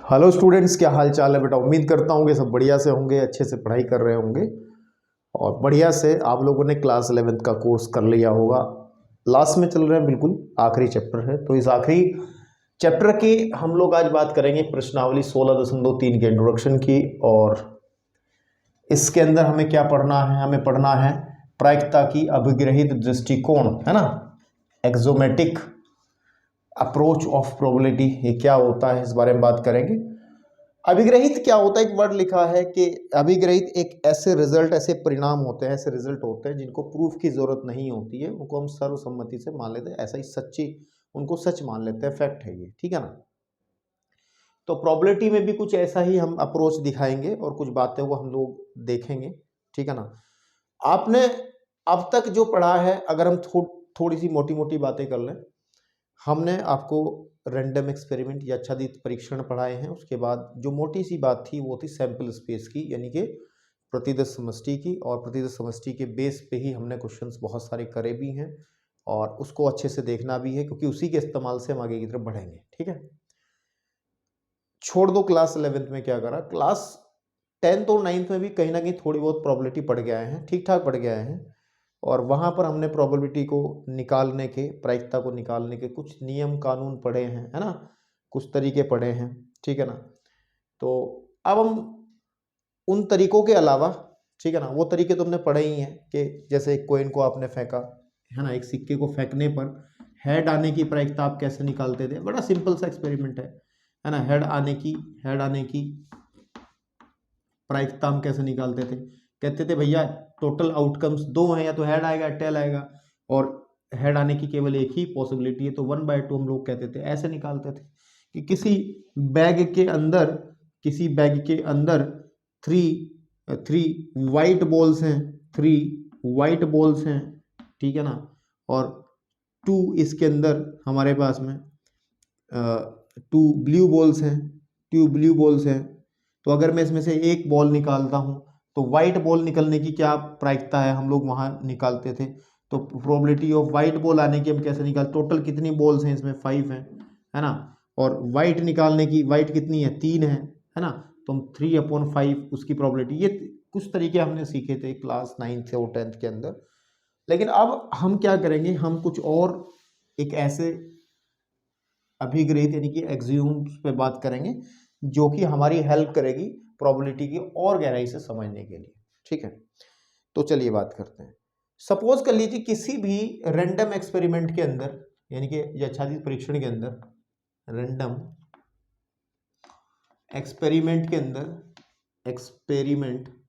Hello students, क्या हाल चाल है बेटा। उम्मीद करता हूँ कि सब बढ़िया से होंगे, अच्छे से पढ़ाई कर रहे होंगे और बढ़िया से आप लोगों ने क्लास 11th का कोर्स कर लिया होगा। लास्ट में चल रहे हैं, बिल्कुल आखिरी चैप्टर है। तो इस आखिरी चैप्टर की हम लोग आज बात करेंगे प्रश्नावली 16.3 के इंट्रोडक्शन की। और इसके अंदर हमें क्या पढ़ना है? हमें पढ़ना है प्रायिकता की अभिग्रहित दृष्टिकोण, है ना, एक्सोमेटिक अप्रोच ऑफ प्रोबेबिलिटी। ये क्या होता है, इस बारे में बात करेंगे। अभिग्रहित क्या होता है? एक वर्ड लिखा है कि अभिग्रहित एक ऐसे रिजल्ट, ऐसे परिणाम होते हैं, ऐसे रिजल्ट होते हैं जिनको प्रूफ की जरूरत नहीं होती है, उनको हम सर्वसम्मति से मान लेते हैं, ऐसा ही सच्ची, उनको सच मान लेते हैं, फैक्ट है ये, ठीक है ना। तो प्रोबेबिलिटी में भी कुछ ऐसा ही हम अप्रोच दिखाएंगे और कुछ बातें वो हम लोग देखेंगे, ठीक है ना। आपने अब तक जो पढ़ा है, अगर हम थोड़ी सी मोटी मोटी बातें कर लें, हमने आपको रैंडम एक्सपेरिमेंट या आच्छादित परीक्षण पढ़ाए हैं। उसके बाद जो मोटी सी बात थी वो थी सैंपल स्पेस की, यानी कि प्रतिदर्श समष्टि की। और प्रतिदर्श समष्टि के बेस पे ही हमने क्वेश्चंस बहुत सारे करे भी हैं और उसको अच्छे से देखना भी है, क्योंकि उसी के इस्तेमाल से हम आगे की तरफ बढ़ेंगे, ठीक है। छोड़ दो क्लास 11th में क्या करा, क्लास 10th और 9th में भी कहीं ना कहीं थोड़ी बहुत प्रोबेबिलिटी पढ़ के आए हैं, ठीक ठाक पढ़ के आए हैं। और वहाँ पर हमने प्रोबेबिलिटी को निकालने के, प्रायिकता को निकालने के कुछ नियम कानून पढ़े हैं, है ना, कुछ तरीके पढ़े हैं, ठीक है ना। तो अब हम उन तरीकों के अलावा, ठीक है ना, वो तरीके तो हमने पढ़े ही हैं कि जैसे एक कोइन को आपने फेंका, है ना, एक सिक्के को फेंकने पर हेड आने की प्रायिकता आप कैसे निकालते थे। बड़ा सिंपल सा एक्सपेरिमेंट है ना। हेड आने की प्रायिकता हम कैसे निकालते थे? कहते थे भैया टोटल आउटकम्स दो हैं, या तो हेड आएगा या टेल आएगा, और हेड आने की केवल एक ही पॉसिबिलिटी है, तो 1/2 हम लोग कहते थे, ऐसे निकालते थे कि किसी बैग के अंदर थ्री थ्री वाइट बॉल्स हैं, ठीक है ना, और 2 इसके अंदर हमारे पास में 2 ब्लू बॉल्स हैं। तो अगर मैं इसमें से एक बॉल निकालता हूं तो वाइट बॉल निकलने की क्या प्रायिकता है, हम लोग वहां निकालते थे। तो प्रोबेबिलिटी ऑफ वाइट बॉल आने की हम कैसे निकाल, टोटल कितनी बॉल्स हैं इसमें, 5 हैं, है ना। और वाइट निकालने की, वाइट कितनी है, 3 है ना। तो हम 3/5 उसकी प्रोबेबिलिटी। ये कुछ तरीके हमने सीखे थे क्लास 9th और 10th के अंदर। लेकिन अब हम क्या करेंगे, हम कुछ और एक ऐसे अभिग्रहित यानी कि एक्सियोम्स पे बात करेंगे जो कि हमारी हेल्प करेगी प्रोबेबिलिटी की और गहराई से समझने के लिए, ठीक है। तो चलिए बात करते हैं। सपोज कर लीजिए किसी भी रैंडम एक्सपेरिमेंट के अंदर, यानी कि यादृच्छिक परीक्षण के अंदर, रैंडम एक्सपेरिमेंट के अंदर,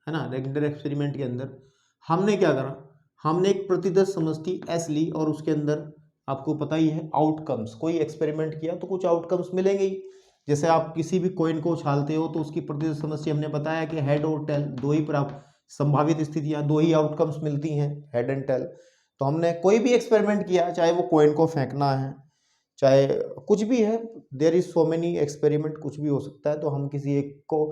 है ना, रैंडम एक्सपेरिमेंट के अंदर हमने क्या करा, हमने एक प्रतिदर्श समष्टि एस ली और उसके अंदर आपको पता ही है आउटकम्स, कोई एक्सपेरिमेंट किया तो कुछ आउटकम्स मिलेंगे ही। जैसे आप किसी भी कॉइन को उछालते हो तो उसकी प्रतिदर्श समष्टि हमने बताया कि हेड और टेल, दो ही संभावित स्थितियां, दो ही आउटकम्स मिलती हैं, हेड एंड टेल। तो हमने कोई भी एक्सपेरिमेंट किया, चाहे वो कॉइन को फेंकना है, चाहे कुछ भी है, there is so many experiment, कुछ भी हो सकता है। तो हम किसी एक को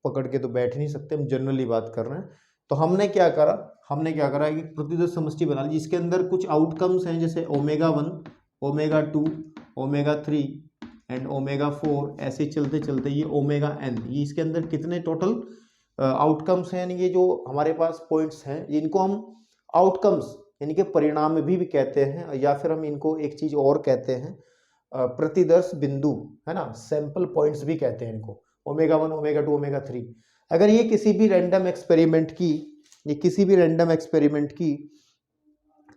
पकड़ के तो बैठ नहीं सकते, हम जनरली बात कर रहे हैं। तो हमने क्या करा, एक प्रतिदर्श समष्टि बना ली जिसके अंदर कुछ आउटकम्स हैं, जैसे omega 1, omega 2, omega 3 and omega 4, ऐसे चलते चलते ये ओमेगा n, ये इसके अंदर कितने टोटल आउटकम्स हैं। ये जो हमारे पास पॉइंट्स हैं, इनको हम आउटकम्स यानी कि परिणाम भी कहते हैं, या फिर हम इनको एक चीज और कहते हैं, प्रतिदर्श बिंदु, है ना, सैंपल पॉइंट्स भी कहते हैं इनको, ओमेगा 1, ओमेगा 2, ओमेगा 3। अगर ये किसी भी रैंडम एक्सपेरिमेंट की,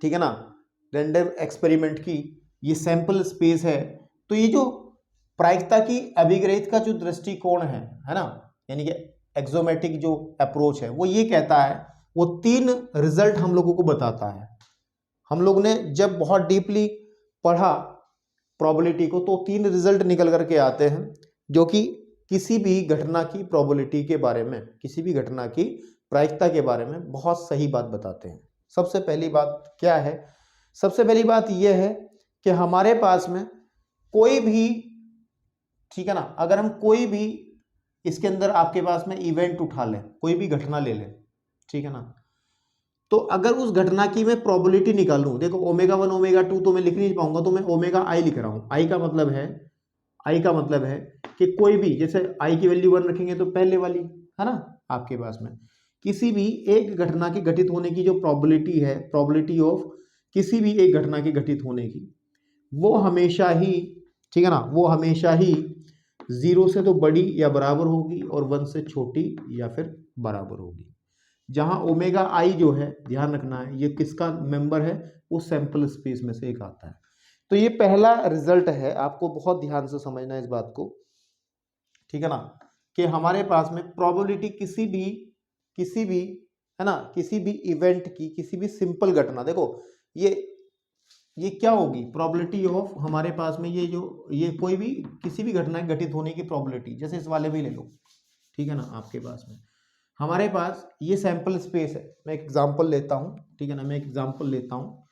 ठीक है ना, रैंडम एक्सपेरिमेंट की ये सैंपल स्पेस है, तो ये जो प्रायिकता की अभिग्रहित का जो दृष्टिकोण है ना, यानी कि एक्सोमेटिक जो अप्रोच है, वो ये कहता है, वो 3 रिजल्ट हम लोगों को बताता है। हम लोग ने जब बहुत डीपली पढ़ा प्रोबेबिलिटी को तो 3 रिजल्ट निकल करके आते हैं जो कि किसी भी घटना की प्रोबेबिलिटी के बारे में, किसी भी घटना की प्रायिकता के बारे में बहुत सही बात बताते हैं। सबसे पहली बात क्या है? सबसे पहली बात यह है कि हमारे पास में कोई भी, ठीक है ना, अगर हम कोई भी इसके अंदर आपके पास में इवेंट उठा लें, कोई भी घटना ले लें, ठीक है ना, तो अगर उस घटना की मैं प्रोबेबिलिटी निकालूं, देखो ओमेगा 1, ओमेगा 2 तो मैं लिख नहीं पाऊंगा, तो मैं ओमेगा i लिख रहा हूं। i का मतलब है आई का मतलब है कि कोई भी, जैसे आई की वैल्यू 1 रखेंगे तो पहले वाली है ना आपके पास में, किसी भी एक घटना के घटित होने की जो प्रोबेबिलिटी है, प्रोबेबिलिटी ऑफ किसी भी एक घटना के घटित होने की, वो हमेशा ही, ठीक है ना, वो हमेशा ही 0 से तो बड़ी या बराबर होगी और 1 से छोटी या फिर बराबर होगी। जहां ओमेगा आई जो है, ध्यान रखना है, ये किसका मेंबर है, वो सैंपल स्पेस में से एक आता है। तो ये पहला रिजल्ट है, आपको बहुत ध्यान से समझना है इस बात को, ठीक है ना, कि हमारे पास में प्रोबेबिलिटी किसी भी है ना, किसी भी इवेंट की, किसी भी सिंपल घटना, देखो ये क्या होगी, प्रोबेबिलिटी ऑफ हमारे पास में ये कोई भी किसी भी घटना के घटित होने की प्रोबेबिलिटी, जैसे इस वाले में ले लो, ठीक है ना, आपके पास में हमारे पास ये सैंपल स्पेस है। मैं एक एग्जांपल लेता हूँ, ठीक है ना, मैं एक एग्जांपल लेता हूँ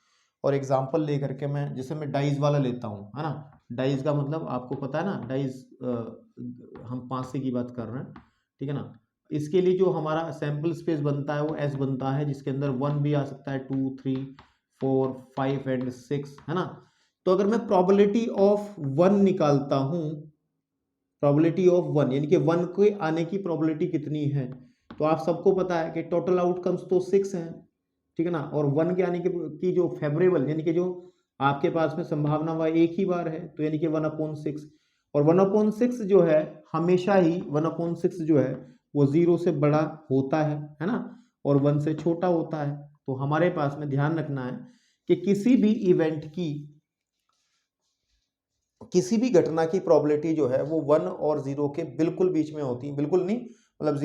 और एग्जांपल लेकर के मैं, जैसे मैं डाइज वाला लेता हूँ, है ना, डाइज का मतलब आपको पता है ना, डाइज हम 5 की बात कर रहे हैं, ठीक है ना। इसके लिए जो हमारा सैंपल स्पेस बनता है वो एस बनता है, जिसके अंदर 1 भी आ सकता है, 2, 3, 4, 5 एंड 6, है ना। तो अगर मैं प्रोबेबिलिटी ऑफ 1 निकालता हूँ, प्रोबेबिलिटी ऑफ 1 यानी कि 1 के आने की प्रोबेबिलिटी कितनी है, तो आप सबको पता है कि टोटल आउटकम्स तो 6 हैं, ठीक है ना, और 1 के आने की जो फेवरेबल यानी कि जो आपके पास में संभावना वह एक ही बार है, तो यानी कि 1/6, और 1/6 जो है हमेशा ही 1/6 जो है वो 0 से बड़ा होता है ना, और 1 से छोटा होता है। तो हमारे पास में ध्यान रखना है कि किसी भी इवेंट की, किसी भी घटना की प्रोबेबिलिटी जो है वो 1 और 0 के बिल्कुल बीच में होती है, बिल्कुल नहीं, मतलब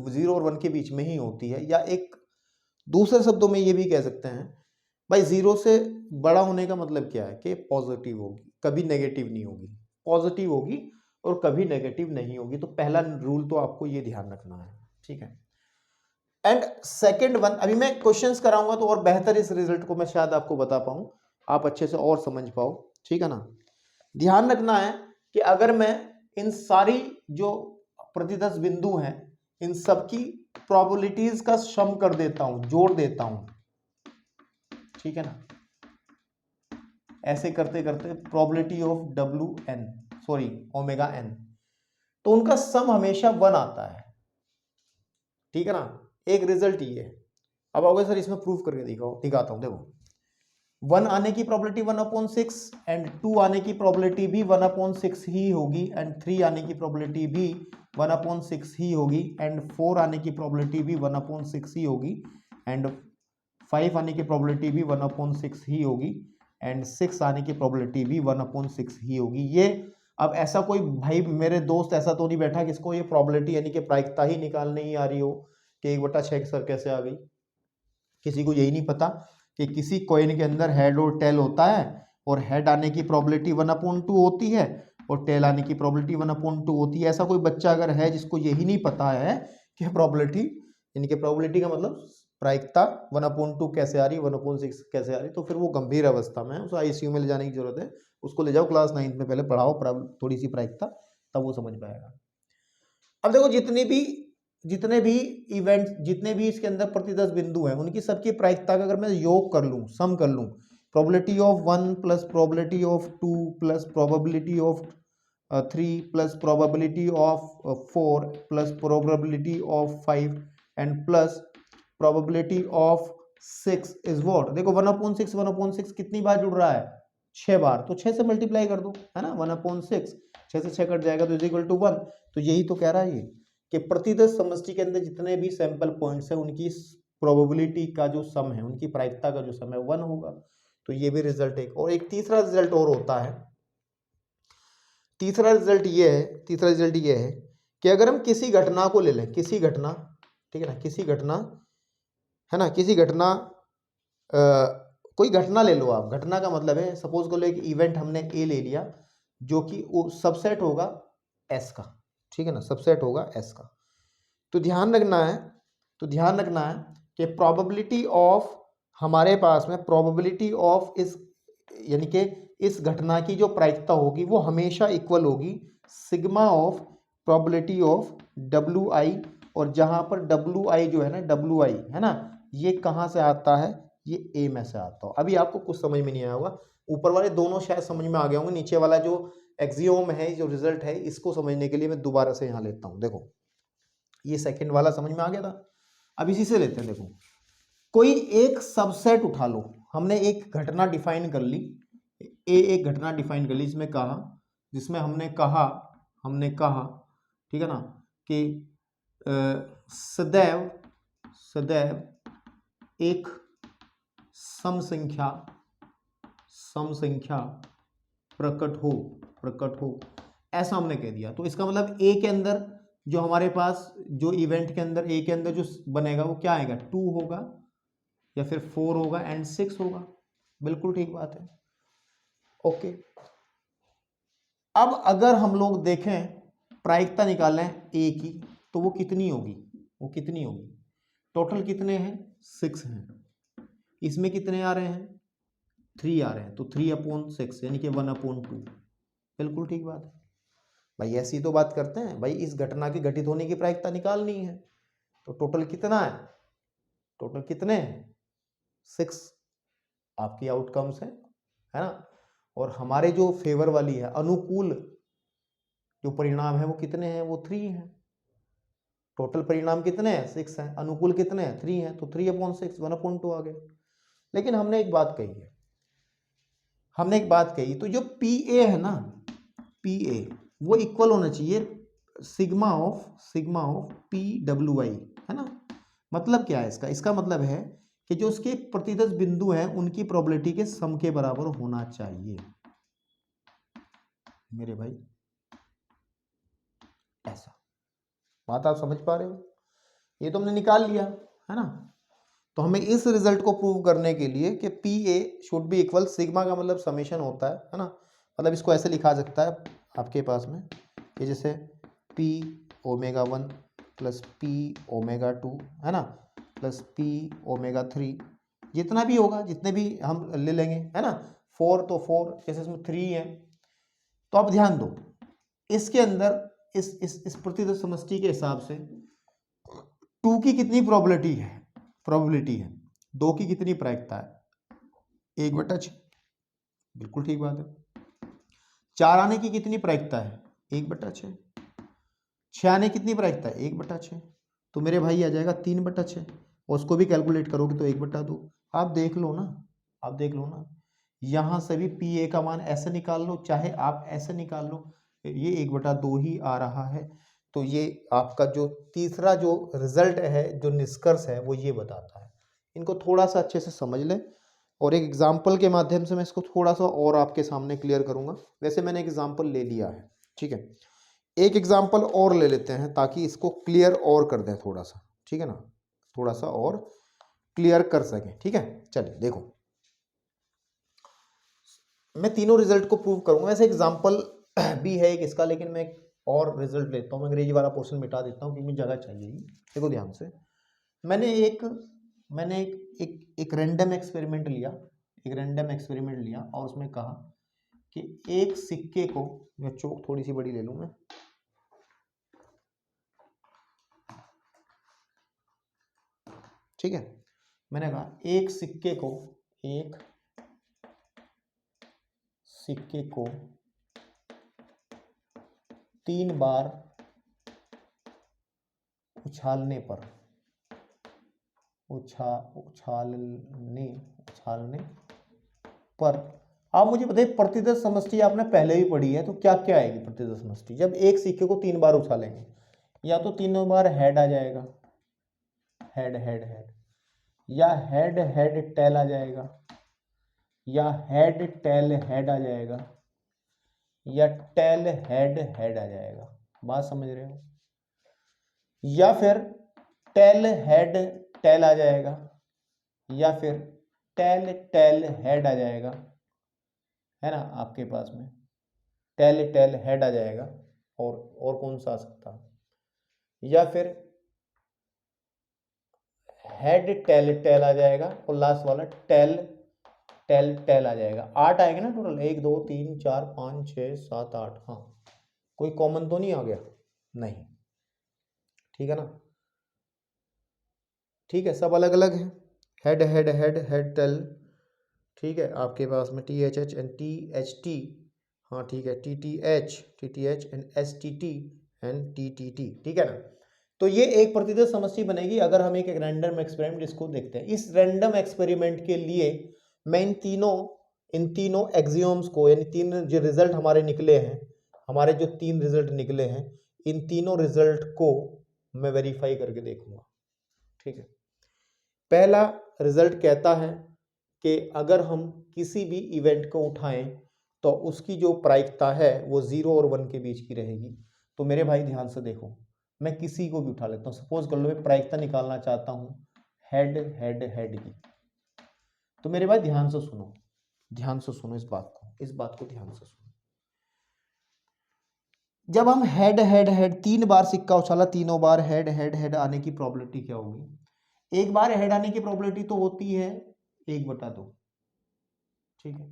0 और 1 के बीच में ही होती है, या एक दूसरे शब्दों में ये भी कह सकते हैं भाई 0 से बड़ा होने का मतलब क्या है कि पॉजिटिव होगी, कभी नेगेटिव नहीं होगी, पॉजिटिव होगी और कभी नेगेटिव नहीं होगी। तो पहला रूल तो आपको ये ध्यान रखना है, ठीक है। एंड सेकंड वन, अभी मैं क्वेश्चंस कराऊंगा तो और बेहतर इस रिजल्ट को मैं शायद आपको बता पाऊं, आप अच्छे से और समझ पाओ, ठीक है ना। ध्यान रखना है कि अगर मैं इन सारी जो प्रतिदस बिंदु हैं, इन सबकी प्रोबेबिलिटीज का सम कर देता हूं, जोड़ देता हूं, ठीक है ना, ऐसे करते करते प्रोबेबिलिटी ऑफ ओमेगा एन, तो उनका सम हमेशा 1 आता है, ठीक है ना। एक रिजल्ट ये है। अब आओगे सर इसमें प्रूफ करके दिखाता हूं, देखो 1 आने की प्रोबेबिलिटी 1/6 एंड 2 आने की प्रोबेबिलिटी भी 1/6 ही होगी, एंड 3 आने की प्रोबेबिलिटी भी 1/6 ही होगी, एंड 4 आने की प्रोबेबिलिटी भी 1/6 ही होगी, एंड 5 आने की प्रोबेबिलिटी भी 1/6 ही होगी, एंड 6 आने की प्रोबेबिलिटी भी 1/6 ही होगी। ये अब ऐसा कोई भाई मेरे दोस्त ऐसा तो नहीं बैठा किसको ये प्रोबेबिलिटी यानी कि प्रायिकता ही निकालने ही आ रही हो कि 1/6 सर कैसे आ गई। किसी को यही नहीं पता कि किसी कॉइन के अंदर हेड और टेल होता है, और हेड आने की प्रोबेबिलिटी 1/2 होती है और टेल आने की प्रोबेबिलिटी 1/2 होती है। ऐसा कोई बच्चा अगर है जिसको यही नहीं पता है कि प्रोबेबिलिटी यानी कि प्रोबेबिलिटी का मतलब प्रायिकता 1/2 कैसे आ रही, 1/6 कैसे आ रही, तो फिर वो गंभीर अवस्था में है, उसे आईसीयू में ले जाने की जरूरत है। उसको ले जाओ क्लास 9 में, पहले पढ़ाओ थोड़ी सी प्रायिकता, तब वो समझ पाएगा। अब देखो जितने भी इसके अंदर प्रतिदस बिंदु हैं, उनकी सबकी प्रायिकता का अगर मैं योग कर लूं, सम कर लूं, probability of 1 plus probability of 2 plus probability of 3 plus probability of 4 plus probability of 5 and plus probability of 6 is what, देखो 1/6 कितनी बार जुड़ रहा है, 6 बार, तो 6 से मल्टीप्लाई कर दो, है ना, 1/6, 6 से 6 कट जाएगा तो इज इक्वल टू 1। तो यही तो कह रहा है ये कि प्रतिदस समष्टि के अंदर जितने भी सैंपल पॉइंट्स हैं उनकी प्रोबेबिलिटी का जो सम है, उनकी प्रायिकता का जो सम है 1 होगा। तो ये भी रिजल्ट एक, और एक तीसरा रिजल्ट और होता है। तीसरा रिजल्ट ये है कि अगर हम किसी घटना को ले लें, किसी घटना, ठीक है ना, किसी घटना, है ना, किसी घटना, कोई घटना ले लो आप, घटना का मतलब है सपोज को लो एक इवेंट हमने ए ले लिया जो कि सबसेट होगा एस का, ठीक है ना, सबसेट होगा एस का। तो ध्यान रखना है कि प्रोबेबिलिटी ऑफ हमारे पास में प्रोबेबिलिटी ऑफ इस यानी कि इस घटना की जो प्रायिकता होगी वो हमेशा इक्वल होगी sigma of probability of W I, और जहां पर डब्ल्यू आई जो है ना, डब्ल्यू आई है ना, ये कहां से आता है, ये ए में से आता हो। अभी आपको कुछ समझ में नहीं आया होगा, ऊपर वाले दोनों शायद समझ में आ गए होंगे, नीचे वाला जो एक्सियोम है, जो रिजल्ट है, इसको समझने के लिए मैं दोबारा से यहाँ लेता हूँ। देखो ये सेकंड वाला समझ में आ गया था, अब इसी से लेते हैं। देखो कोई एक सबसेट उठा लो, हमने एक घटना डिफाइन कर ली, एक घटना डिफाइन कर ली जिसमें हमने कहा ठीक है ना, कि सदैव एक सम संख्या प्रकट हो, ऐसा हमने कह दिया। तो इसका मतलब ए के अंदर जो हमारे पास जो इवेंट के अंदर ए के अंदर जो बनेगा वो क्या आएगा, 2 होगा या फिर 4 होगा एंड 6 होगा। बिल्कुल ठीक बात है। ओके, अब अगर हम लोग देखें प्रायिकता निकालें ए की, तो वो कितनी होगी, टोटल कितने हैं, 6 हैं। इसमें कितने आ रहे हैं, 3 आ रहे हैं, तो 3/6 यानी कि 1/2। बिल्कुल ठीक बात है भाई, ऐसी तो बात करते हैं भाई, इस घटना की घटित होने की प्रायिकता निकालनी है, तो टोटल कितना है, टोटल कितने हैं, 6 आपकी आउटकम्स है ना। और हमारे जो फेवर वाली है, अनुकूल जो परिणाम है वो कितने हैं, वो 3 हैं। टोटल परिणाम कितने हैं, 6 हैं, अनुकूल कितने हैं, 3 हैं, तो 3/6 1/2 आ गए। लेकिन हमने एक बात कही, तो जो पी ए है ना, पी ए वो इक्वल होना चाहिए sigma of P W I, है ना। मतलब क्या है इसका मतलब है कि जो उसके प्रतिदर्श बिंदु हैं उनकी प्रोबेबिलिटी के सम के बराबर होना चाहिए मेरे भाई, ऐसा। बात आप समझ पा रहे हो, ये तो हमने निकाल लिया है ना। तो हमें इस रिजल्ट को प्रूव करने के लिए कि P A should be equal, sigma का मतलब समेशन होता है ना। मतलब इसको ऐसे लिखा सकता है आपके पास में कि जैसे P omega 1 plus P omega 2 है ना, प्लस पी ओमेगा 3, जितना भी होगा, जितने भी हम ले लेंगे है ना। 4 तो 4, जैसे इसमें 3 है। तो आप ध्यान दो, इसके अंदर इस प्रतिदर्श समष्टि के हिसाब से 2 की कितनी प्रोबेबिलिटी है, 2 की कितनी प्रायिकता है, 1/6। बिल्कुल ठीक बात है। 4 आने की कितनी प्रायिकता है, 1/6। 6 आने की कितनी प्रायिकता है, 1/6। तो मेरे भाई आ जाएगा 3/6, और उसको भी कैलकुलेट करोगे तो 1/2। आप देख लो ना, यहां से भी पी ए का मान ऐसे निकाल लो, चाहे आप ऐसे निकाल लो, ये 1/2 ही आ रहा है। तो ये आपका जो तीसरा जो रिजल्ट है, जो निष्कर्ष है, वो ये बताता है। इनको थोड़ा सा अच्छे से समझ लें, और एक एग्जाम्पल के माध्यम से मैं इसको थोड़ा सा और आपके सामने क्लियर करूंगा। वैसे मैंने एग्जाम्पल ले लिया है, ठीक है, एक एग्जाम्पल और ले लेते हैं ताकि इसको क्लियर और कर दें थोड़ा सा, ठीक है ना, थोड़ा सा और क्लियर कर सकें। ठीक है, चलिए देखो, मैं तीनों रिजल्ट को प्रूव करूंगा। वैसे एग्जाम्पल भी है एक इसका, लेकिन मैं एक और रिजल्ट लेता हूँ। मैं अंग्रेजी वाला पोर्शन मिटा देता हूँ क्योंकि मुझे जगह चाहिए। देखो ध्यान से, मैंने एक रैंडम एक्सपेरिमेंट लिया, और उसमें कहा कि एक सिक्के को, मैं चौक थोड़ी सी बड़ी ले लूँ मैं, ठीक है। मैंने कहा एक सिक्के को 3 बार उछालने पर आप मुझे बताइए, प्रतिदर्श समष्टि आपने पहले भी पढ़ी है, तो क्या क्या आएगी प्रतिदर्श समष्टि जब एक सिक्के को 3 बार उछालेंगे। या तो तीनों बार हेड आ जाएगा, हेड हेड हेड, या हेड हेड टेल आ जाएगा, या हेड टेल हेड आ जाएगा, या टेल हेड हेड आ जाएगा। बात समझ रहे हो, या फिर टेल हेड टेल आ जाएगा, या फिर टेल टेल हेड आ जाएगा, है ना। आपके पास में टेल टेल हेड आ जाएगा, और कौन सा आ सकता, या फिर हेड टेल टेल आ जाएगा, और लास्ट वाला टेल टेल टेल आ जाएगा। 8 आएगा ना टोटल, 1 2 3 4 5 6 7 8। हाँ, कोई कॉमन तो नहीं आ गया, नहीं, ठीक है ना, ठीक है, सब अलग अलग है, head head head head tail, ठीक है। आपके पास में THH एंड THT हाँ ठीक है, TTH and STT and TTT, ठीक है ना। तो ये एक प्रतिदर्श समष्टि बनेगी अगर हम एक रैंडम एक्सपेरिमेंट इसको देखते हैं। इस रैंडम एक्सपेरिमेंट के लिए मैं इन तीनों एक्सियोम्स को, यानी तीन जो रिजल्ट हमारे निकले हैं, हमारे जो 3 रिजल्ट निकले हैं, इन तीनों रिजल्ट को मैं वेरीफाई करके देखूंगा, ठीक है। पहला रिजल्ट कहता है कि अगर हम किसी भी इवेंट को उठाएं तो उसकी जो प्रायिकता है वो 0 और 1 के बीच की रहेगी। तो मेरे भाई ध्यान से देखो, मैं किसी को भी उठा लेता हूं, सपोज कर लो मैं प्रायिकता निकालना चाहता हूं हेड हेड हेड की। तो मेरे भाई ध्यान से सुनो, ध्यान से सुनो इस बात को ध्यान से सुनो। जब हम हेड हेड हेड 3 बार सिक्का उछाला, तीनों बार हेड हेड हेड आने की प्रोबेबिलिटी क्या होगी? एक बार हेड आने की प्रोबेबिलिटी तो होती है 1/2, ठीक है।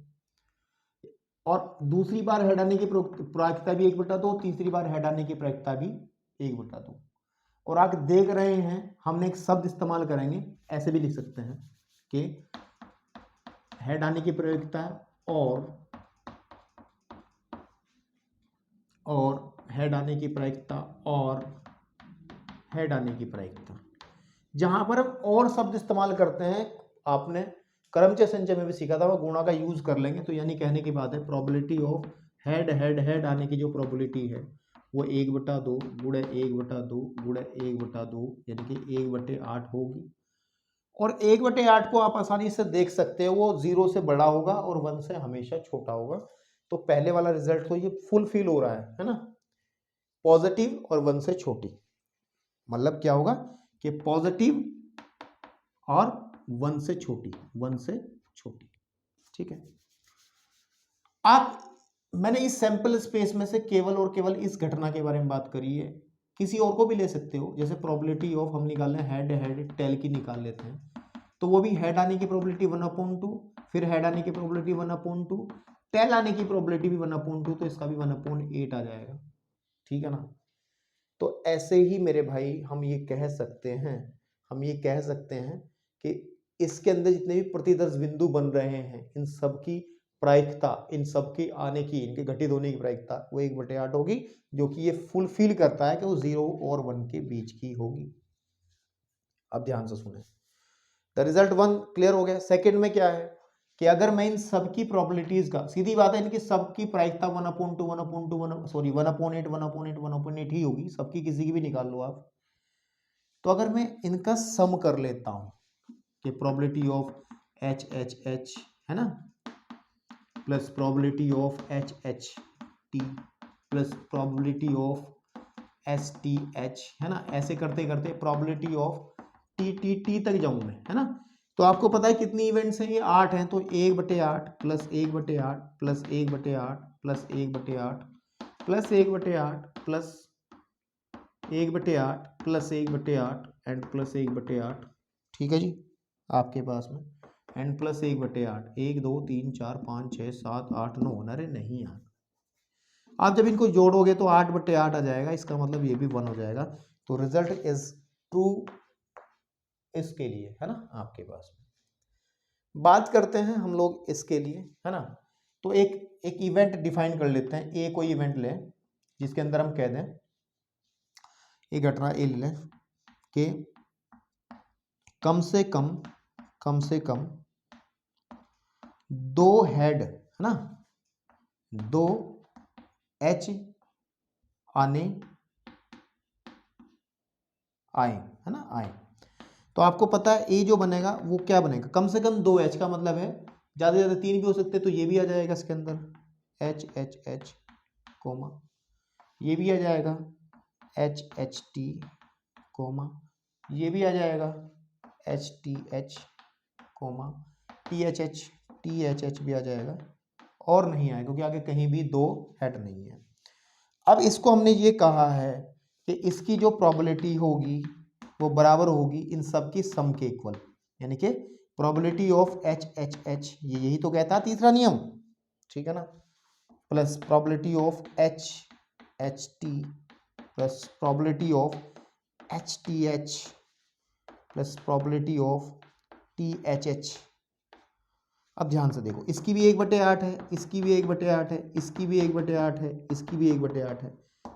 और दूसरी बार हेड आने की प्रायिकता भी 1/2, तीसरी बार हेड आने की प्रायिकता भी 1/2। और आप देख रहे हैं हमने एक शब्द इस्तेमाल करेंगे, ऐसे भी लिख सकते हैं कि हेड आने की प्रायिकता और हेड आने की प्रायिकता और हेड आने की प्रायिकता। जहां पर हम और शब्द इस्तेमाल करते हैं, आपने क्रमचय संचय में भी सीखा था, वो गुणा का यूज कर लेंगे। तो यानी कहने की बात है probability of head head head आने की जो प्रोबेबिलिटी है वो 1/2 गुणे 1/2 गुणे 1/2 यानी कि 1/8 होगी। और 1/8 को आप आसानी से देख सकते हो, वो 0 से बड़ा होगा और 1 से हमेशा छोटा होगा। तो पहले वाला रिजल्ट तो ये फुलफिल हो रहा है ना, पॉजिटिव और 1 से छोटी। मतलब क्या होगा कि पॉजिटिव और 1 से छोटी, 1 से छोटी, ठीक है। आप मैंने इस सैंपल स्पेस में से केवल और केवल इस घटना के बारे में बात करी है, किसी और को भी ले सकते हो। जैसे प्रोबेबिलिटी ऑफ हम निकाल लें हेड हेड टेल की निकाल लेते हैं, तो वो भी हेड आने की प्रोबेबिलिटी 1/2, फिर हेड आने की प्रोबेबिलिटी 1/2, टेल आने की प्रोबेबिलिटी भी 1/2, तो इसका भी 1/8 आ जाएगा, ठीक है ना। तो ऐसे ही मेरे भाई हम ये कह सकते हैं, कि इसके अंदर जितने भी प्रतिदर्श बिंदु बन रहे हैं, इन सब की प्रायिकता, इन सब की आने की, इनके घटित होने की प्रायिकता वो 1/8 होगी, जो कि ये फुलफिल करता है कि वो 0 और 1 के बीच की होगी। अब ध्यान से सुने, द रिजल्ट 1 क्लियर हो गया। सेकंड में क्या है कि अगर मैं इन सब की प्रोबेबिलिटीज का, सीधी बात है, इनकी सबकी प्रायिकता 1/2 1/8 1/8 ही होगी, सबकी किसी की भी निकाल लो आप। तो अगर मैं इनका सम कर लेता हूं कि प्रोबेबिलिटी ऑफ HHH है ना, plus probability of HHT plus probability of STH है ना, ऐसे करते करते प्रोबेबिलिटी ऑफ TTT तक जाऊं मैं, है ना। तो आपको पता है कितनी इवेंट्स हैं, ये 8 हैं। तो 1/8 plus 1/8 plus 1/8 plus 1/8 plus 1/8 plus 1/8 plus 1/8 and plus 1/8, ठीक है जी आपके पास में, एंड प्लस 1/8, 1 2 3 4 5 6 7 8 9, अरे नहीं यार, आप जब इनको जोड़ोगे तो 8/8 आ जाएगा, इसका मतलब ये भी 1 हो जाएगा। तो रिजल्ट इज ट्रू इसके लिए, है ना आपके पास में। बात करते हैं हम लोग इसके लिए, है ना। तो एक इवेंट डिफाइन कर लेते हैं, ए कोई इवेंट लें जिसके अंदर हम कह दें, एक घटना ए ले लें कि कम से कम 2 हेड, है ना, 2 H आए, है ना, आए। तो आपको पता है ए जो बनेगा वो क्या बनेगा, कम से कम 2H का मतलब है ज़्यादा से ज़्यादा 3 भी हो सकते हैं, तो ये भी आ जाएगा इसके अंदर HHH कोमा, ये भी आ जाएगा HHT कोमा, ये भी आ जाएगा HTH कोमा, THH भी आ जाएगा, और नहीं आएगा क्योंकि आगे कहीं भी 2 हेड नहीं है। अब इसको हमने ये कहा है कि इसकी जो प्रोबेबिलिटी होगी वो बराबर होगी इन सब की सम के इक्वल, यानी कि प्रोबेबिलिटी ऑफ HHH, ये यही तो कहता है तीसरा नियम, ठीक है ना, plus probability of HHT plus probability of HTH plus probability of THH। अब ध्यान से देखो, इसकी भी 1/8 है, इसकी भी 1/8 है, इसकी भी 1/8 है, इसकी भी 1/8 है।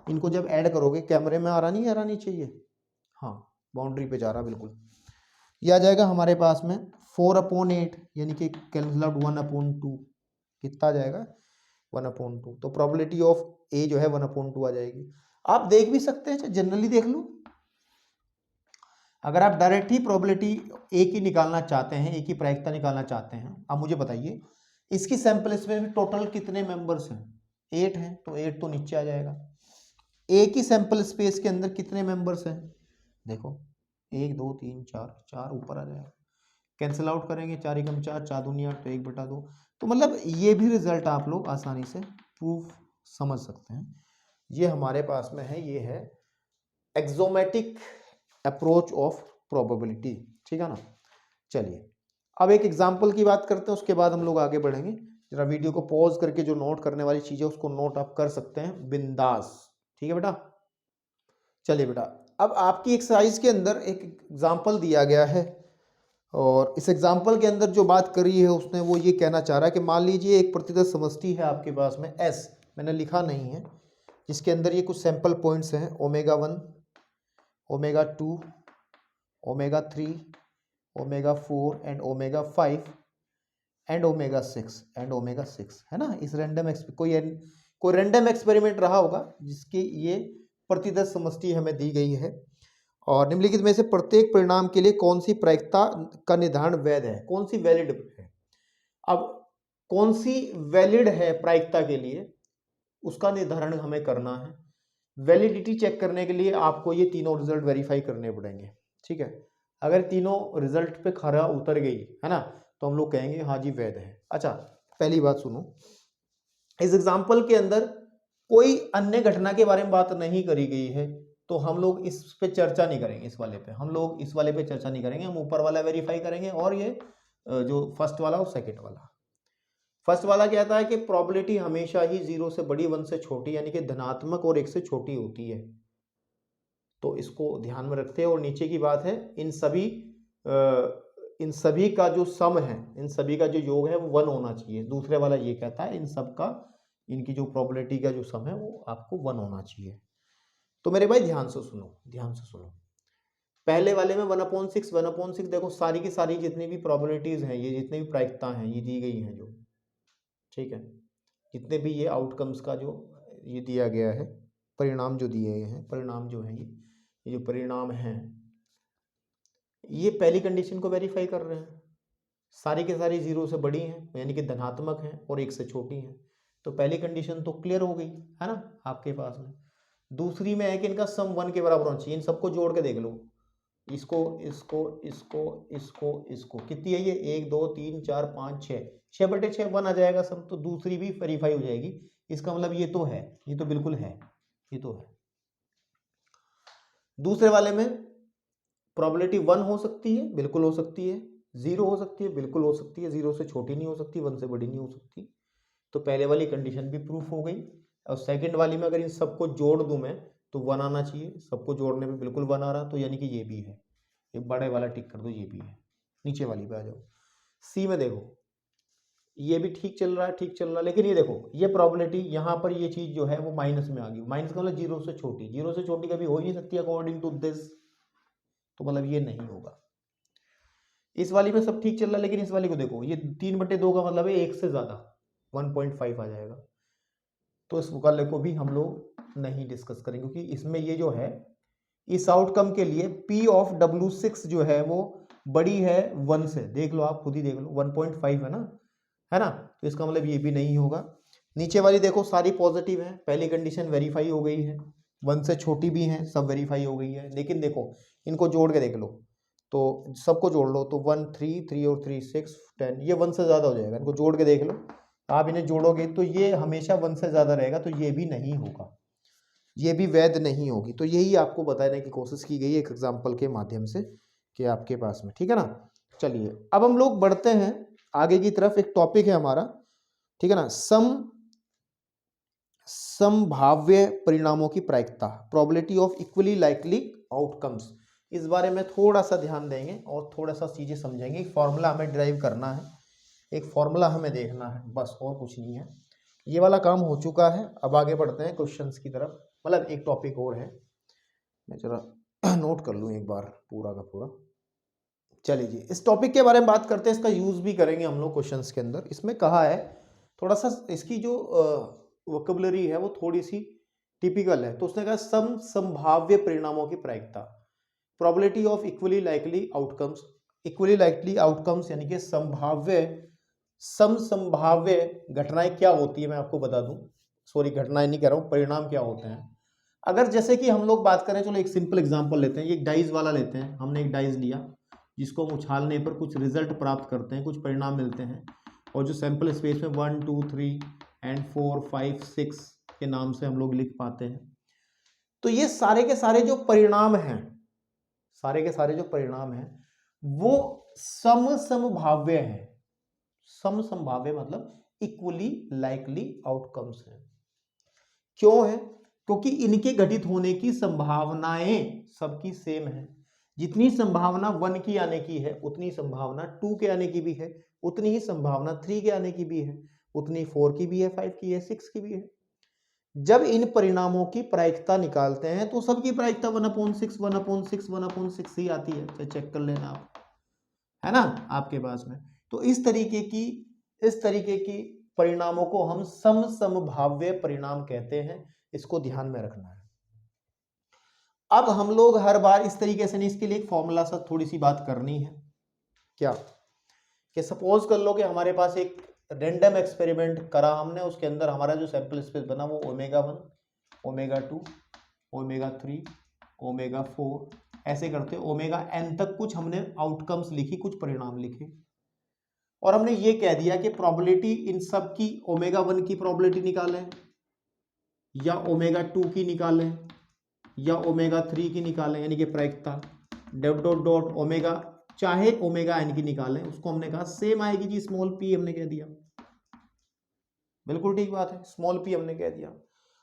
इनको जब ऐड करोगे कैमरे में आ रहा नहीं, आ रहा नहीं चाहिए, हाँ बाउंड्री पे जा रहा बिल्कुल, ये आ जाएगा हमारे पास में 4/8, यानी कि कैंसिल आउट 1/2, कितना आ जाएगा 1/2। तो प्रोबेबिलिटी ऑफ ए जो है 1/2 आ जाएगी। आप देख भी सकते हैं, जनरली देख लो, अगर आप डायरेक्ट ही प्रोबेबिलिटी ए की निकालना चाहते हैं, ए की प्रायिकता निकालना चाहते हैं, अब मुझे बताइए इसकी सैंपल में टोटल कितने मेंबर्स हैं, 8 हैं, तो 8 तो नीचे आ जाएगा। ए की सैंपल स्पेस के अंदर कितने मेंबर्स हैं, देखो 1 2 3 4, 4 ऊपर आ जाएगा, कैंसिल आउट करेंगे 4 एकम 4, 4 दूनी 8, तो 1/2। तो मतलब ये भी रिजल्ट आप लोग आसानी से प्रूफ समझ सकते हैं। ये हमारे पास में है, ये है एक्सोमेटिक अप्रोच ऑफ प्रोबेबिलिटी, ठीक है ना। चलिए अब एक एग्जांपल की बात करते हैं, उसके बाद हम लोग आगे बढ़ेंगे। जरा वीडियो को पॉज करके जो नोट करने वाली चीज़ है उसको नोट आप कर सकते हैं बिंदास, ठीक है बेटा। चलिए बेटा, अब आपकी एक्सरसाइज के अंदर एक एग्जांपल दिया गया है, और इस एग्जांपल के अंदर जो बात करी है उसने वो ये कहना चाह रहा है कि मान लीजिए एक प्रतिदर्श समष्टि है आपके पास में एस, मैंने लिखा नहीं है, जिसके अंदर ये कुछ सैंपल पॉइंट्स हैं ω1, ω2, ω3, ω4 एंड ω5 एंड ω6 है ना। इस रैंडम कोई रैंडम एक्सपेरिमेंट रहा होगा जिसकी ये प्रतिदर्श समष्टि हमें दी गई है, और निम्नलिखित में से प्रत्येक परिणाम के लिए कौन सी प्रायिकता का निर्धारण वैध है, कौन सी वैलिड है। अब कौन सी वैलिड है प्रायिकता के लिए, उसका निर्धारण हमें करना है। वैलिडिटी चेक करने के लिए आपको ये तीनों रिजल्ट वेरीफाई करने पड़ेंगे, ठीक है। अगर तीनों रिजल्ट पे खरा उतर गई है ना, तो हम लोग कहेंगे हाँ जी वैध है। अच्छा पहली बात सुनो, इस एग्जाम्पल के अंदर कोई अन्य घटना के बारे में बात नहीं करी गई है, तो हम लोग इस पे चर्चा नहीं करेंगे, इस वाले पे हम लोग इस वाले पे चर्चा नहीं करेंगे, हम ऊपर वाला वेरीफाई करेंगे, और ये जो फर्स्ट वाला और सेकंड वाला। फर्स्ट वाला कहता है कि प्रोबेबिलिटी हमेशा ही 0 से बड़ी 1 से छोटी, यानी कि धनात्मक और 1 से छोटी होती है, तो इसको ध्यान में रखते हैं। और नीचे की बात है इन सभी का जो सम है, इन सभी का जो योग है वो 1 होना चाहिए। दूसरे वाला ये कहता है इन सब का, इनकी जो प्रोबेबिलिटी का जो सम है वो आपको 1 होना चाहिए। तो मेरे भाई ध्यान से सुनो, ध्यान से सुनो। पहले वाले में 1/6 देखो, सारी की सारी जितनी भी प्रोबेबिलिटीज हैं, ये जितनी भी प्रायिकता हैं ये दी गई हैं जो, ठीक है, जितने भी ये आउटकम्स का जो ये दिया गया है, परिणाम जो दिए गए हैं, परिणाम जो है ये जो परिणाम हैं, ये पहली कंडीशन को वेरीफाई कर रहे हैं। सारी के सारी 0 से बड़ी हैं, यानी कि धनात्मक हैं, और 1 से छोटी हैं, तो पहली कंडीशन तो क्लियर हो गई है ना आपके पास में। दूसरी में है कि इनका सम 1 के बराबर होना चाहिए। इन सबको जोड़ के देख लो, इसको इसको इसको इसको इसको, कितनी है ये 1 2 3 4 5 6, 6/6 1 आ जाएगा सम, तो दूसरी भी वेरीफाई हो जाएगी। इसका मतलब ये तो है, ये तो बिल्कुल है, ये तो है। दूसरे वाले में प्रोबेबिलिटी 1 हो सकती है, बिल्कुल हो सकती है, 0 हो सकती है, बिल्कुल हो सकती है, 0 से छोटी नहीं हो सकती, 1 से बड़ी नहीं हो सकती। तो पहले वाली कंडीशन भी प्रूफ हो गई। और सेकंड वाली में अगर इन सबको जोड़ दूं मैं तो 1 आना चाहिए, सबको जोड़ने पे बिल्कुल 1 आ रहा, तो यानी कि ये भी है, ये बड़े वाला टिक कर दो, ये भी है। नीचे वाली पे आ जाओ, सी में देखो, ये भी ठीक चल रहा है, ठीक चल रहा है, लेकिन ये देखो ये प्रोबेबिलिटी यहाँ पर ये चीज जो है वो माइनस में आ गई। माइनस का मतलब 0 से छोटी, 0 से छोटी कभी हो ही नहीं सकती अकॉर्डिंग टू दिस, तो मतलब ये नहीं होगा। इस वाली में सब ठीक चल रहा है, लेकिन इस वाली को देखो, ये 3/2 का मतलब है 1 से ज्यादा, 1.5 आ जाएगा। तो इस वाले को भी हम लोग नहीं डिस्कस करेंगे, क्योंकि इसमें ये जो है इस आउटकम के लिए P ऑफ W6 जो है वो बड़ी है 1 से, देख लो आप खुद ही देख लो, 1.5 है ना, तो इसका मतलब ये भी नहीं होगा। नीचे वाली देखो सारी पॉजिटिव है, पहली कंडीशन वेरीफाई हो गई है, 1 से छोटी भी हैं, सब वेरीफाई हो गई है। लेकिन देखो इनको जोड़ के देख लो, तो सबको जोड़ लो तो 1 3 3 और 3 6 10, ये 1 से ज़्यादा हो जाएगा। इनको जोड़ के देख लो, आप इन्हें जोड़ोगे तो ये हमेशा 1 से ज़्यादा रहेगा, तो ये भी नहीं होगा, ये भी वैध नहीं होगी। तो यही आपको बताने की कोशिश की गई है एक एग्जाम्पल के माध्यम से कि आपके पास में, ठीक है ना। चलिए अब हम लोग बढ़ते हैं आगे की तरफ। एक टॉपिक है हमारा, ठीक है ना, संभाव्य परिणामों की प्रायिकता, probability of equally likely outcomes. इस बारे में थोड़ा सा ध्यान देंगे और थोड़ा सा चीजें समझेंगे। फॉर्मूला हमें ड्राइव करना है, एक फॉर्मूला हमें देखना है, बस और कुछ नहीं है। ये वाला काम हो चुका है, अब आगे बढ़ते हैं क्वेश्चंस की तरफ। मतलब एक टॉपिक और है, मैं जरा नोट कर लूँ एक बार पूरा का पूरा। चलिए जी, इस टॉपिक के बारे में बात करते हैं, इसका यूज़ भी करेंगे हम लोग क्वेश्चंस के अंदर। इसमें कहा है थोड़ा सा, इसकी जो वोकैबुलरी है वो थोड़ी सी टिपिकल है। तो उसने कहा संभाव्य परिणामों की प्रायिकता, probability of equally likely outcomes. Equally likely outcomes यानी कि संभाव्य घटनाएं क्या होती है, मैं आपको बता दूं। सॉरी, घटनाएं नहीं कह रहा हूं, परिणाम क्या होते हैं। अगर जैसे कि हम लोग बात करें, चलो एक सिंपल एग्जांपल लेते हैं, ये डाइज वाला लेते हैं। हमने एक डाइज लिया जिसको हम उछालने पर कुछ रिजल्ट प्राप्त करते हैं, कुछ परिणाम मिलते हैं, और जो सैंपल स्पेस में 1 2 3 एंड 4 5 6 के नाम से हम लोग लिख पाते हैं। तो ये सारे के सारे जो परिणाम हैं, सारे के सारे जो परिणाम हैं वो समभाव्य हैं। समभाव्य मतलब इक्वली लाइकली आउटकम्स हैं। क्यों है? क्योंकि इनके घटित होने की संभावनाएं सबकी सेम है। जितनी संभावना 1 की आने की है उतनी संभावना 2 के आने की भी है, उतनी ही संभावना 3 के आने की भी है, उतनी 4 की भी है, 5 की है, 6 की भी है। जब इन परिणामों की प्रायिकता निकालते हैं तो सबकी प्रायिकता 1/6 1/6 1/6 ही आती है, चाहे चेक कर लेना आप, है ना आपके पास में। तो इस तरीके की परिणामों को हम समभाव्य परिणाम कहते हैं, इसको ध्यान में रखना है। अब हम लोग हर बार इस तरीके से नहीं, इसके लिए एक फॉर्मूला सा थोड़ी सी बात करनी है। क्या कि सपोज कर लो कि हमारे पास एक रैंडम एक्सपेरिमेंट करा हमने, उसके अंदर हमारा जो सैंपल स्पेस बना वो ω1 ω2 ω3 ω4 ऐसे करते ωn तक कुछ हमने आउटकम्स लिखी, कुछ परिणाम लिखे, और हमने ये कह दिया कि प्रोबेबिलिटी इन सब की ω1 की प्रोबेबिलिटी निकालें या ω2 की निकालें या ω3 की निकालें, यानी कि प्रायिकता डॉट डॉट डॉट ओमेगा, चाहे ωn की निकालें, उसको हमने कहा सेम आएगी जी, स्मॉल p हमने कह दिया। बिल्कुल ठीक बात है, स्मॉल p हमने कह दिया।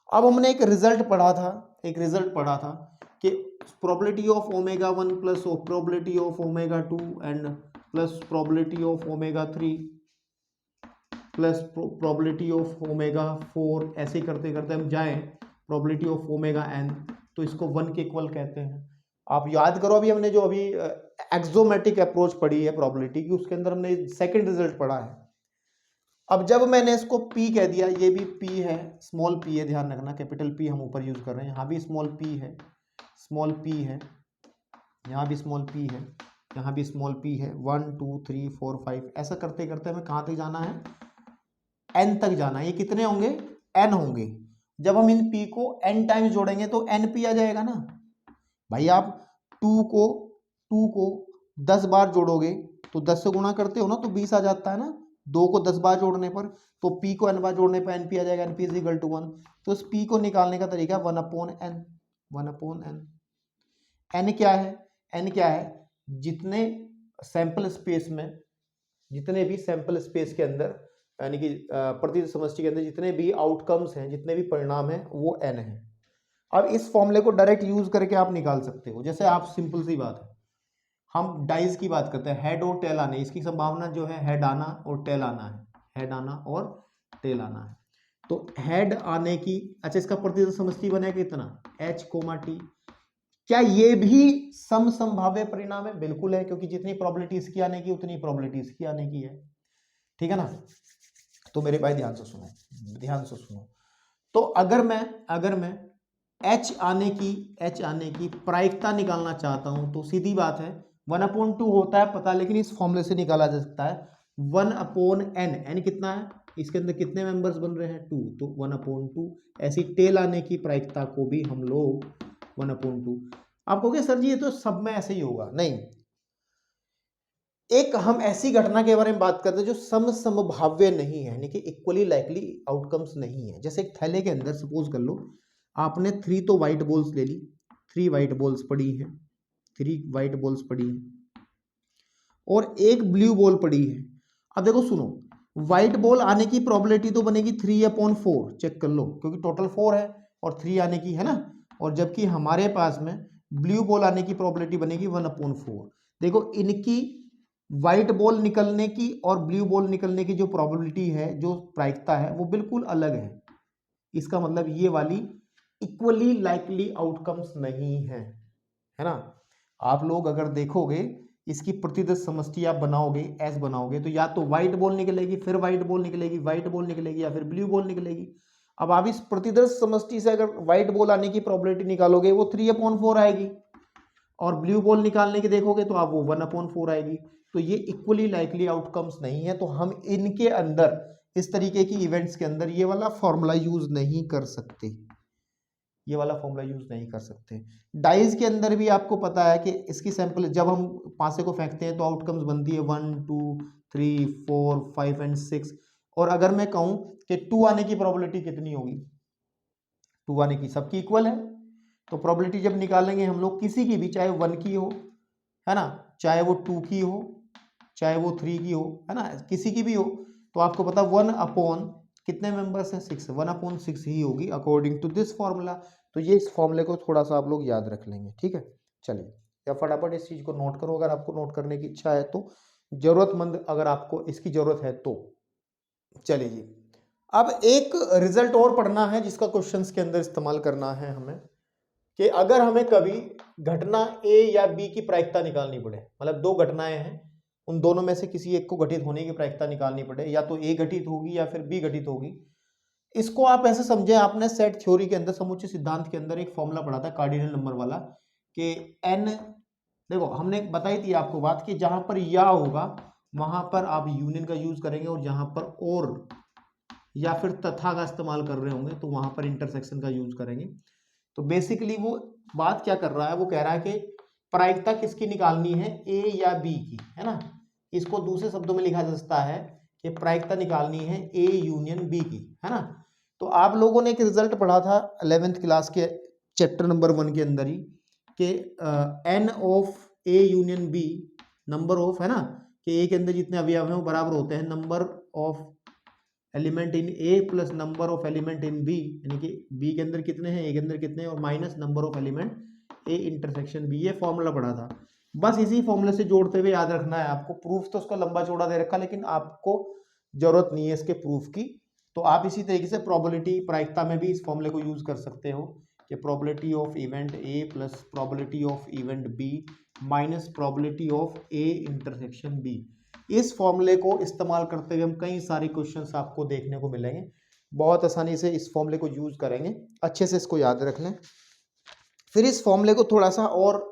अब हमने एक रिजल्ट पढ़ा था कि probability of ω1 plus probability of ω2 and plus probability of ω3 plus probability of ω4, ऐसे करते करते हम जाएं प्रोबेबिलिटी ऑफ ωn, तो इसको 1 के इक्वल कहते हैं। आप याद करो, अभी हमने जो अभी एक्सोमेट्रिक अप्रोच पढ़ी है प्रोबेबिलिटी की, उसके अंदर हमने सेकंड रिजल्ट पढ़ा है। अब जब मैंने इसको p कह दिया, ये भी p है, स्मॉल p है, ध्यान रखना, कैपिटल P हम ऊपर यूज कर रहे हैं, यहाँ भी स्मॉल p है, स्मॉल p है, यहाँ भी स्मॉल p है, यहाँ भी स्मॉल p है, 1 2 3 4 5 ऐसा करते करते हमें कहाँ तक जाना है, n तक जाना है। ये कितने होंगे? n होंगे। जब हम इन p को n टाइम्स जोड़ेंगे तो np आ जाएगा ना भाई। आप 2 को 10 बार जोड़ोगे तो 10 से गुणा करते हो ना, तो 20 आ जाता है ना। 2 को 10 बार जोड़ने पर, तो p को n बार जोड़ने पर np आ जाएगा, np इज इक्वल टू 1। तो इस p को निकालने का तरीका 1/n, 1/n। n क्या है? n क्या है? जितने सैंपल स्पेस में, जितने भी सैंपल स्पेस के अंदर, यानी कि प्रति समष्टि के अंदर जितने भी आउटकम्स हैं, जितने भी परिणाम हैं, वो n है। अब इस फॉर्मूले को डायरेक्ट यूज करके आप निकाल सकते हो। जैसे आप, सिंपल सी बात है, हम डाइज की बात करते हैं, हेड और टेल आने, इसकी संभावना जो है हेड आना और टेल आना है, हेड आना और टेल आना है। तो हेड आने की, अच्छा, इसका प्रतिशत समष्टि बनेगा कितना? h, t। क्या ये भी समभाव्य परिणाम है? बिल्कुल है, क्योंकि जितनी प्रोबेबिलिटी इसकी आने की उतनी प्रोबेबिलिटी इसकी आने की है। ठीक है ना? तो मेरे भाई ध्यान से सुनो, ध्यान से सुनो। तो अगर मैं h आने की प्रायिकता निकालना चाहता हूं, तो सीधी बात है 1/2 होता है पता, लेकिन इस फॉर्मूले से निकाला जा सकता है 1/n। n कितना है? इसके अंदर कितने मेंबर्स बन रहे हैं? 2, तो 1/2। ऐसी टेल आने की प्रायिकता को भी हम लोग 1/2। आप कहोगे सर जी ये तो सब में ऐसे ही होगा। नहीं, एक हम ऐसी घटना के बारे में बात करते हैं जो समभाव्य नहीं है, यानी कि इक्वली लाइकली आउटकम्स नहीं है। जैसे एक थैले के अंदर सपोज कर लो आपने 3 तो व्हाइट बॉल्स ले ली, 3 व्हाइट बॉल्स पड़ी है, 3 व्हाइट बॉल्स पड़ी है और एक ब्लू बॉल पड़ी है। अब देखो सुनो, व्हाइट बॉल आने की प्रोबेबिलिटी तो बनेगी 3/4, चेक कर लो, क्योंकि टोटल 4 है और 3 आने की है ना। और जबकि हमारे पास में ब्लू बॉल आने की प्रोबेबिलिटी बनेगी 1/4। देखो, इनकी व्हाइट बॉल निकलने की और ब्लू बॉल निकलने की जो प्रोबेबिलिटी है, जो प्रायिकता है, वो बिल्कुल अलग है। इसका मतलब ये वाली इक्वली लाइकली आउटकम्स नहीं है ना। आप लोग अगर देखोगे इसकी प्रतिदर्श समष्टि आप बनाओगे, एस बनाओगे, तो या तो व्हाइट बॉल निकलेगी, फिर व्हाइट बॉल निकलेगी, व्हाइट बॉल निकलेगी, या फिर ब्लू बॉल निकलेगी। अब आप इस प्रतिदर्श समष्टि से अगर व्हाइट बॉल आने की प्रोबेबिलिटी निकालोगे वो 3/4 आएगी, और ब्लू बॉल निकालने की देखोगे तो आप वो 1/4 आएगी। तो ये इक्वली लाइकली आउटकम्स नहीं है, तो हम इनके अंदर, इस तरीके की इवेंट्स के अंदर ये वाला फॉर्मूला यूज नहीं कर सकते, ये वाला फॉर्मूला यूज नहीं कर सकते। डाइज के अंदर भी आपको पता है कि इसकी सैंपल जब हम पासे को फेंकते हैं तो आउटकम्स बनती है 1 2 3 4 5 एंड 6, और अगर मैं कहूं कि 2 आने की प्रोबेबिलिटी कितनी होगी, 2 आने की सबकी इक्वल है, तो प्रोबेबिलिटी जब निकालेंगे हम लोग किसी की भी, चाहे 1 की हो, है ना, चाहे वो 2 की हो, चाहे वो 3 की हो, है ना, किसी की भी हो, तो आपको पता 1 अपॉन कितने मेंबर्स हैं, 6, 1/6 ही होगी अकॉर्डिंग टू दिस फॉर्मूला। तो ये इस फॉर्मूले को थोड़ा सा आप लोग याद रख लेंगे, ठीक है। चलिए, या फटाफट इस चीज को नोट करो अगर आपको नोट करने की इच्छा है तो, जरूरतमंद अगर आपको इसकी जरूरत है तो। चलिए जी, अब एक रिजल्ट और पढ़ना है जिसका क्वेश्चंस के अंदर इस्तेमाल करना है हमें, कि अगर हमें कभी घटना ए या बी की प्रायिकता निकालनी पड़े, मतलब दो घटनाएं हैं, उन दोनों में से किसी एक को घटित होने की प्रायिकता निकालनी पड़े, या तो ए घटित होगी या फिर बी घटित होगी। इसको आप ऐसे समझे, आपने सेट थ्योरी के अंदर, समुच्चय सिद्धांत के अंदर एक फॉर्मूला पढ़ा था कार्डिनल नंबर वाला, कि एन, देखो हमने बताई थी आपको बात कि जहां पर या होगा वहां पर आप यूनियन का यूज करेंगे, और जहां पर और या फिर तथा का इस्तेमाल कर रहे होंगे तो वहां पर इंटरसेक्शन का यूज करेंगे। तो बेसिकली वो बात क्या कर रहा है, वो कह रहा है कि प्रायिकता किसकी निकालनी है, ए या बी की, है ना। इसको दूसरे शब्दों में लिखा जा सकता है कि प्रायिकता निकालनी है ए यूनियन बी की, है ना। तो आप लोगों ने एक रिजल्ट पढ़ा था 11th क्लास के चैप्टर नंबर 1 के अंदर ही, कि n of A union B, number of, है ना, कि ए के अंदर जितने अवयव हैं वो बराबर होते हैं number of element in A plus number of element in B, यानी कि बी के अंदर कितने हैं, ए के अंदर कितने हैं, और minus number of element A intersection B. ये फॉर्मूला पढ़ा था, बस इसी फॉर्मूले से जोड़ते हुए याद रखना है आपको। प्रूफ तो उसका लंबा चौड़ा दे रखा, लेकिन आपको जरूरत नहीं है इसके प्रूफ की। तो आप इसी तरीके से प्रोबेबिलिटी प्रायिकता में भी इस फॉर्मूले को यूज कर सकते हो, कि probability of event A plus probability of event B minus probability of A intersection B. इस फॉर्मूले को इस्तेमाल करते हुए हम कई सारे क्वेश्चंस आपको देखने को मिलेंगे, बहुत आसानी से इस फॉर्मूले को यूज करेंगे, अच्छे से इसको याद रख लें। फिर इस फॉर्मूले को थोड़ा सा और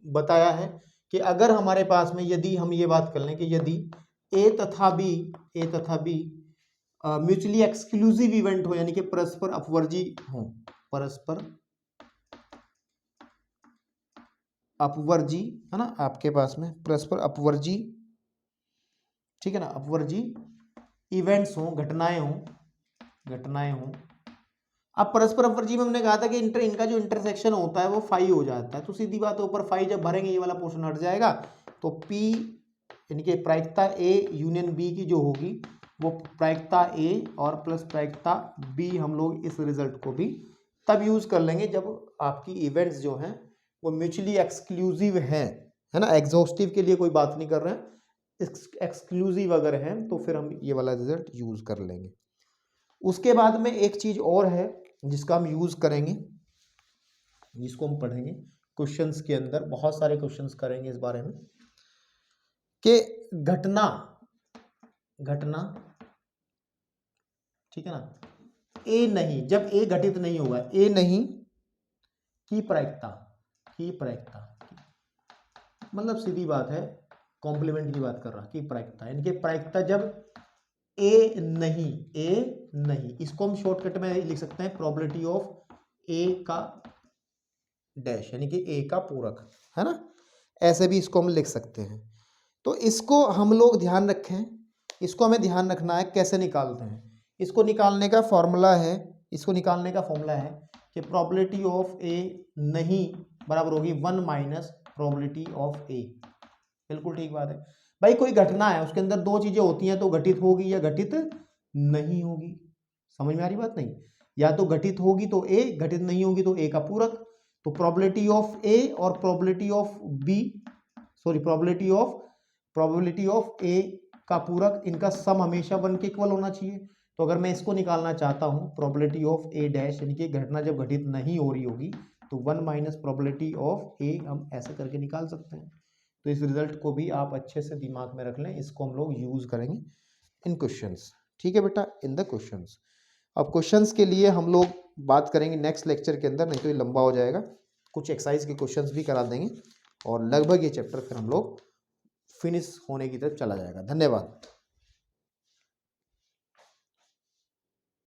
बताया है कि अगर हमारे पास में, यदि हम ये बात कर लें कि यदि ए तथा बी म्यूचुअली एक्सक्लूसिव इवेंट हो, यानी कि परस्पर अपवर्जी हो, परस्पर अपवर्जी, है ना, आपके पास में परस्पर अपवर्जी, ठीक है ना, अपवर्जी इवेंट्स हो, घटनाएं हो। अब परस्पर अपवर्जी में हमने कहा था कि इनका जो इंटरसेक्शन होता है वो फाई हो जाता है, तो सीधी बात है ऊपर फाई जब भरेंगे ये वाला पोर्शन हट जाएगा, तो पी यानी कि प्रायिकता ए यूनियन बी की जो होगी वो प्रायिकता ए और प्लस प्रायिकता बी, हम लोग इस रिजल्ट को भी तब यूज कर लेंगे जब आपकी इवेंट्स जो हैं वो म्यूचुअली एक्सक्लूसिव हैं, है ना। एग्जॉस्टिव के लिए कोई बात नहीं कर रहे हैं, एक्सक्लूसिव अगर है तो फिर हम ये वाला रिजल्ट यूज कर लेंगे। उसके बाद में एक चीज और है जिसका हम यूज करेंगे, जिसको हम पढ़ेंगे क्वेश्चंस के अंदर, बहुत सारे क्वेश्चंस करेंगे इस बारे में, कि घटना, ठीक है ना, ए नहीं, जब ए घटित नहीं होगा, ए नहीं की प्रायिकता, मतलब सीधी बात है, कॉम्प्लीमेंट की बात कर रहा, की प्रायिकता, यानी कि प्रायिकता जब ए नहीं, इसको हम शॉर्टकट में लिख सकते हैं प्रोबेबिलिटी ऑफ ए का डैश, यानी कि ए का पूरक, है ना, ऐसे भी इसको हम लिख सकते हैं। तो इसको हम लोग ध्यान रखें, इसको हमें ध्यान रखना है कैसे निकालते हैं। इसको निकालने का फॉर्मूला है, कि प्रोबेबिलिटी ऑफ ए नहीं बराबर होगी 1 माइनस प्रोबेबिलिटी ऑफ ए। बिल्कुल ठीक बात है भाई, कोई घटना है उसके अंदर दो चीजें होती हैं, तो घटित होगी या घटित नहीं होगी, समझ में आ रही बात नहीं, या तो घटित होगी तो ए, घटित नहीं होगी तो ए का पूरक। तो प्रोबेबिलिटी ऑफ ए और probability of B, probability of probability of A का पूरक, इनका सम हमेशा 1 के इक्वल होना चाहिए। तो अगर मैं इसको निकालना चाहता हूँ प्रोबेबिलिटी ऑफ ए डैश, यानी कि घटना जब घटित नहीं हो रही होगी, तो 1 माइनस प्रोबेबिलिटी ऑफ ए हम ऐसे करके निकाल सकते हैं। तो इस रिजल्ट को भी आप अच्छे से दिमाग में रख लें, इसको हम लोग यूज करेंगे इन क्वेश्चंस। ठीक है बेटा, इन द क्वेश्चंस। अब क्वेश्चंस के लिए हम लोग बात करेंगे नेक्स्ट लेक्चर के अंदर, नहीं तो ये लंबा हो जाएगा। कुछ एक्सरसाइज के क्वेश्चंस भी करा देंगे और लगभग ये चैप्टर फिर हम लोग फिनिश होने की तरफ चला जाएगा। धन्यवाद।